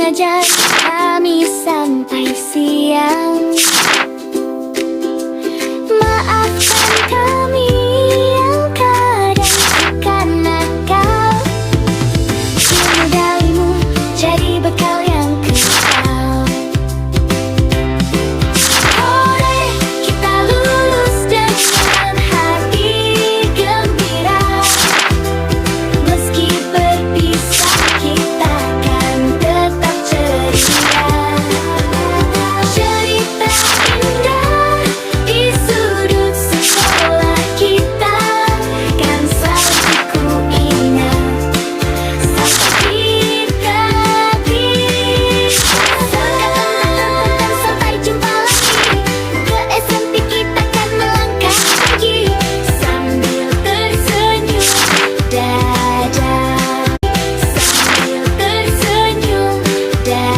mengajak kami sampai siang. Maafkan kami yang kadang suka nakal. Ilmu darimu jadi bekal yang kekal. Hore, kita lulus dengan hati gembira. Meski berpisah kita kan tetap ceria. Cerita indah di sudut sekolah kita kan selalu ku ingat sampai kita sampai jumpa lagi. Ke SMP kita kan melangkah lagi sambil tersenyum dada. Sambil tersenyum dada.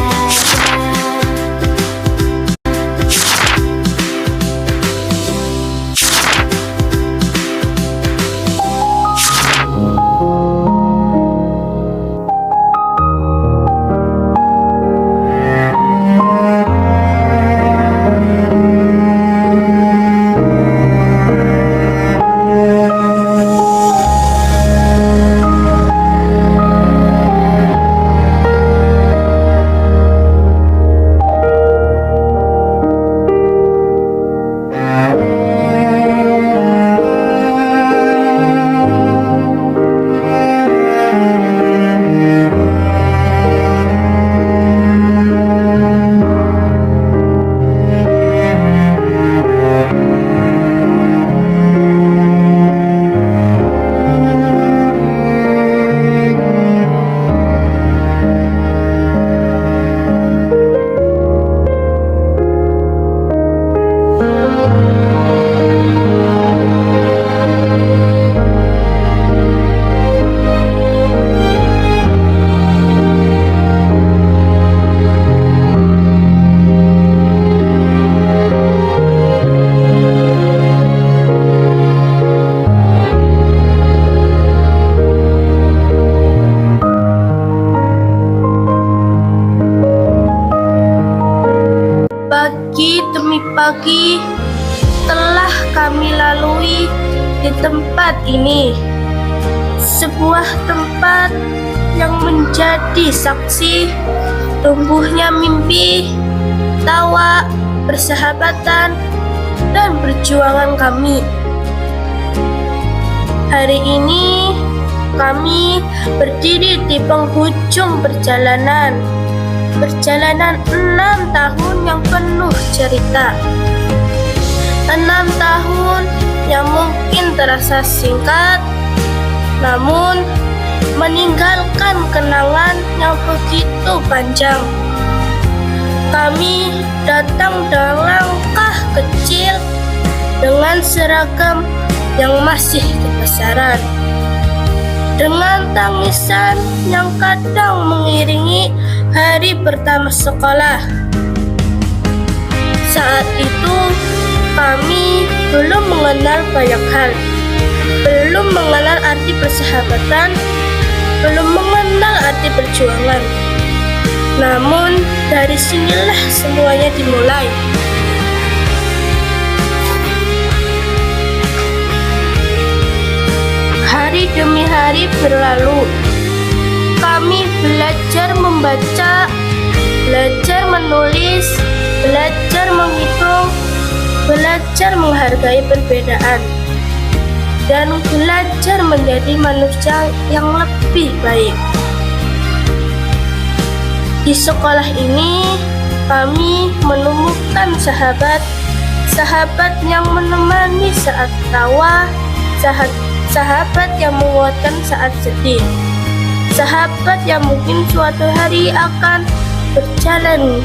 Pagi demi pagi telah kami lalui di tempat ini. Sebuah tempat yang menjadi saksi tumbuhnya mimpi, tawa, persahabatan, dan perjuangan kami. Hari ini kami berdiri di penghujung perjalanan 6 tahun yang penuh cerita. 6 tahun yang mungkin terasa singkat, namun meninggalkan kenangan yang begitu panjang. Kami datang dengan langkah kecil, dengan seragam yang masih kebesaran, dengan tangisan yang kadang mengiringi hari pertama sekolah. Saat itu kami belum mengenal banyak hal, belum mengenal arti persahabatan, belum mengenal arti perjuangan. Namun dari sinilah semuanya dimulai. Hari demi hari berlalu. Kami belajar membaca, belajar menulis, belajar menghitung, belajar menghargai perbedaan, dan belajar menjadi manusia yang lebih baik. Di sekolah ini, kami menemukan sahabat yang menemani saat tawa, sahabat yang menguatkan saat sedih, sahabat yang mungkin suatu hari akan berjalan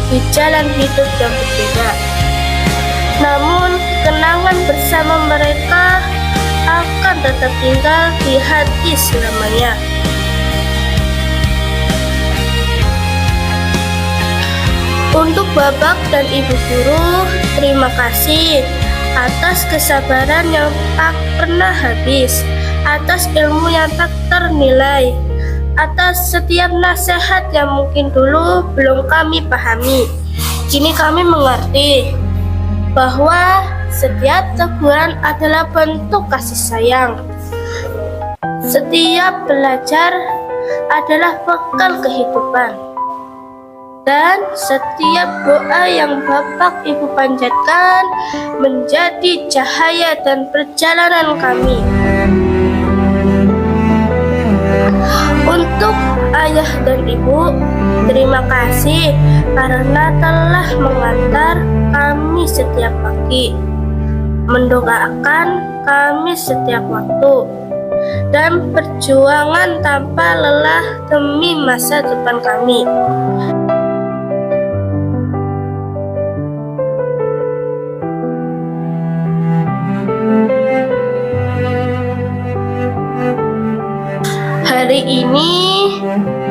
di jalan hidup yang berbeda. Namun, kenangan bersama mereka akan tetap tinggal di hati selamanya. Untuk Bapak dan Ibu Guru, terima kasih atas kesabaran yang tak pernah habis, atas ilmu yang tak ternilai, atas setiap nasihat yang mungkin dulu belum kami pahami. Kini kami mengerti bahwa setiap teguran adalah bentuk kasih sayang. Setiap belajar adalah bekal kehidupan. Dan setiap doa yang Bapak Ibu panjatkan menjadi cahaya dan perjalanan kami. Untuk ayah dan ibu, terima kasih karena telah mengantar kami setiap pagi, mendoakan kami setiap waktu, dan perjuangan tanpa lelah demi masa depan kami. Hari ini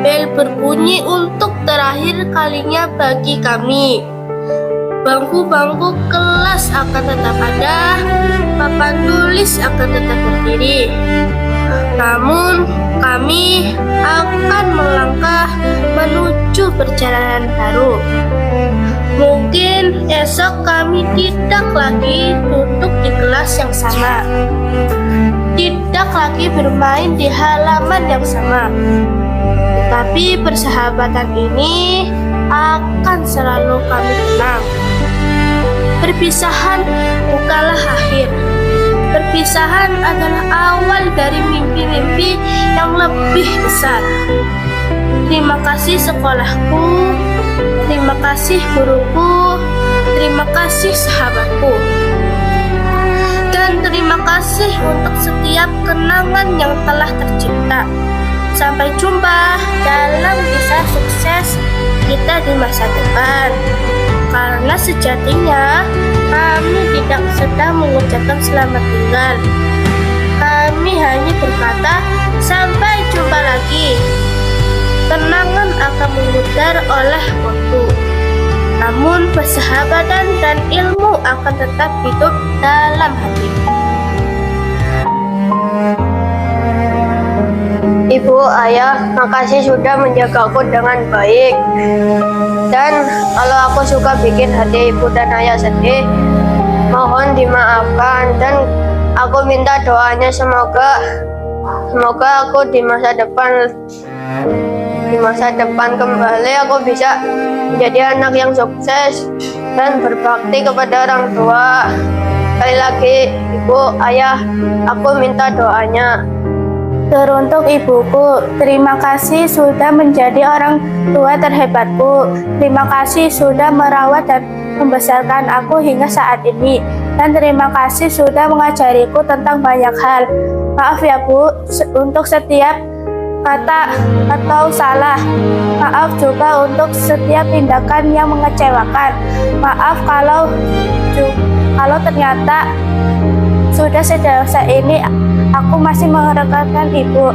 bel berbunyi untuk terakhir kalinya bagi kami. Bangku-bangku kelas akan tetap ada, papan tulis akan tetap berdiri. Namun kami akan melangkah menuju perjalanan baru. Mungkin esok kami tidak lagi duduk di kelas yang sama, tidak lagi bermain di halaman yang sama, tetapi persahabatan ini akan selalu kami kenang. Perpisahan bukanlah akhir. Perpisahan adalah awal dari mimpi-mimpi yang lebih besar. Terima kasih sekolahku, terima kasih guruku, terima kasih sahabatku. Dan terima kasih untuk setiap kenangan yang telah tercipta. Sampai jumpa dalam kisah sukses kita di masa depan. Karena sejatinya kami tidak sedang mengucapkan selamat tinggal. Kami hanya berkata sampai jumpa lagi. Kenangan akan memudar oleh waktu, namun persahabatan dan ilmu akan tetap hidup dalam hati. Ibu, ayah, makasih sudah menjagaku dengan baik. Dan kalau aku suka bikin hati ibu dan ayah sedih, mohon dimaafkan. Dan aku minta doanya semoga aku di masa depan kembali aku bisa menjadi anak yang sukses dan berbakti kepada orang tua. Sekali lagi, ibu, ayah, aku minta doanya. Teruntuk ibuku, terima kasih sudah menjadi orang tua terhebatku. Terima kasih sudah merawat dan membesarkan aku hingga saat ini. Dan terima kasih sudah mengajariku tentang banyak hal. Maaf ya Bu, untuk setiap kata atau salah. Maaf juga untuk setiap tindakan yang mengecewakan. Maaf kalau ternyata sudah sedewasa ini aku masih mengharapkan ibu.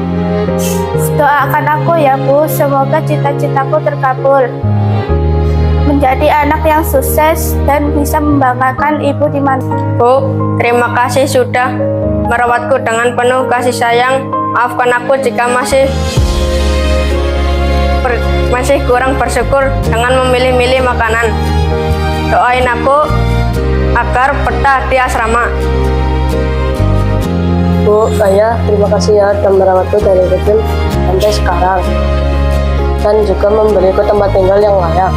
Doakan aku ya Bu, semoga cita-citaku terkabul. Menjadi anak yang sukses dan bisa membanggakan ibu di mana. Bu, terima kasih sudah merawatku dengan penuh kasih sayang. Maafkan aku jika masih kurang bersyukur dengan memilih-milih makanan. Doain aku agar betah di asrama. Bu, ayah, terima kasih ya telah merawatku dari kecil sampai sekarang dan juga memberiku tempat tinggal yang layak.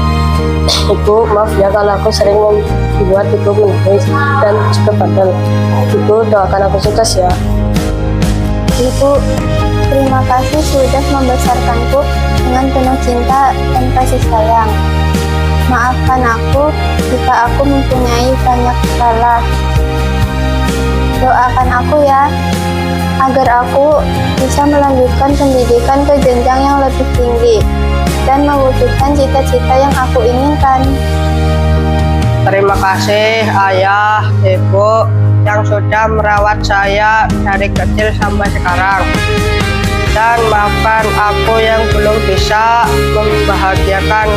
Ibu, maaf ya kalau aku sering membuat ibu menangis dan juga badal. Ibu, doakan aku sukses ya. Ibu, terima kasih sudah membesarkanku dengan penuh cinta dan kasih sayang. Maafkan aku jika aku mempunyai banyak salah. Doakan aku ya, agar aku bisa melanjutkan pendidikan ke jenjang yang lebih tinggi dan mewujudkan cita-cita yang aku inginkan. Terima kasih ayah, ibu yang sudah merawat saya dari kecil sampai sekarang. Dan maafkan aku yang belum bisa membahagiakan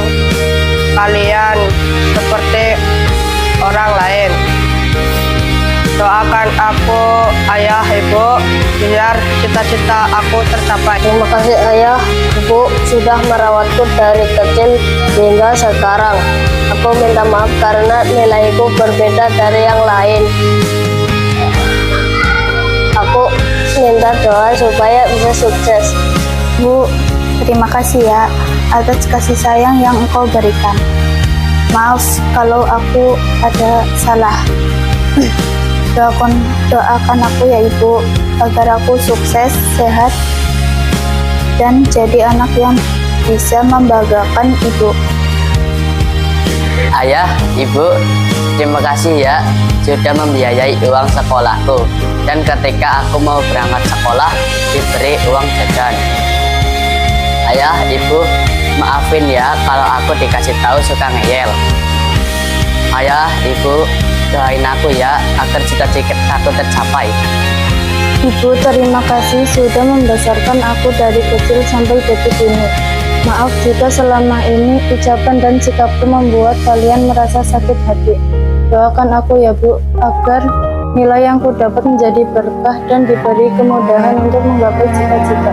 kalian seperti orang lain. Doakan aku, ayah, ibu, biar cita-cita aku tercapai. Terima kasih ayah, ibu sudah merawatku dari kecil hingga sekarang. Aku minta maaf karena nilaiku berbeda dari yang lain. Aku minta doa supaya bisa sukses. Bu, terima kasih ya atas kasih sayang yang engkau berikan. Maaf kalau aku ada salah. Doakan aku ya ibu, agar aku sukses, sehat, dan jadi anak yang bisa membanggakan ibu. Ayah, ibu, terima kasih ya sudah membiayai uang sekolahku. Dan ketika aku mau berangkat sekolah, diberi uang jajan. Ayah, ibu, maafin ya kalau aku dikasih tahu suka ngeyel. Ayah, ibu, doain aku ya agar cita-cita aku tercapai. Ibu, terima kasih sudah membesarkan aku dari kecil sampai detik ini. Maaf jika selama ini ucapan dan sikapku membuat kalian merasa sakit hati. Doakan aku ya Bu, agar nilai yang ku dapat menjadi berkah dan diberi kemudahan untuk menggapai cita-cita.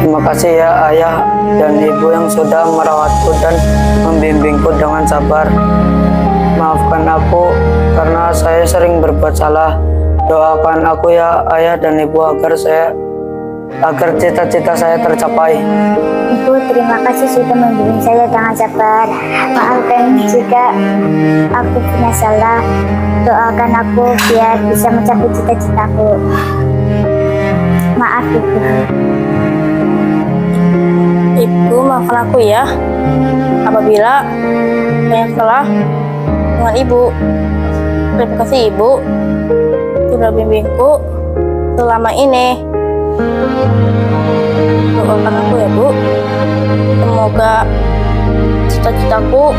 Terima kasih ya ayah dan ibu yang sudah merawatku dan membimbingku dengan sabar. Maafkan aku karena saya sering berbuat salah. Doakan aku ya ayah dan ibu agar cita-cita saya tercapai. Ibu, terima kasih sudah membimbing saya dengan sabar. Maafkan jika aku punya salah. Doakan aku biar bisa mencapai cita-citaku. Maaf Ibu. Ibu, maafkan aku ya apabila banyak salah dengan ibu. Terima kasih ibu sudah bimbingku selama ini. Doakan aku ya Bu, semoga cita-citaku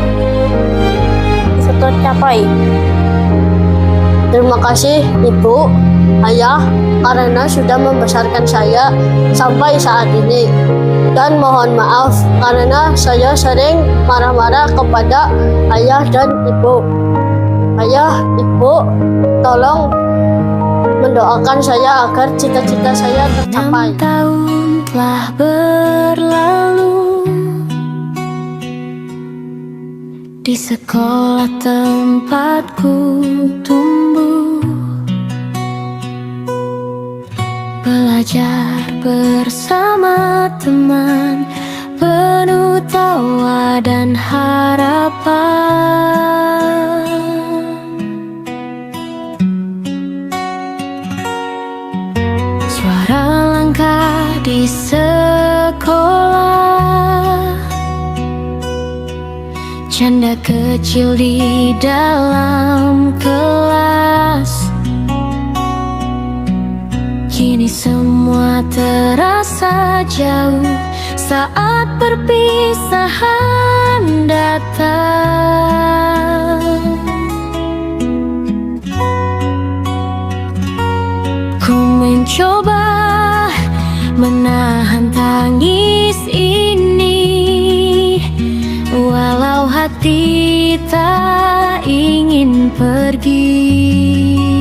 bisa tercapai. Terima kasih ibu, ayah, karena sudah membesarkan saya sampai saat ini. Dan mohon maaf karena saya sering marah-marah kepada ayah dan ibu. Ayah, ibu, tolong mendoakan saya agar cita-cita saya tercapai. 6 tahun telah berlalu di sekolah tempatku tumbuh, belajar bersama teman, penuh tawa dan harapan. Suara langkah di sekolah, canda kecil di dalam kelas. Kini semua terasa jauh saat perpisahan datang. Ku mencoba menahan tangis ini, walau hati tak ingin pergi.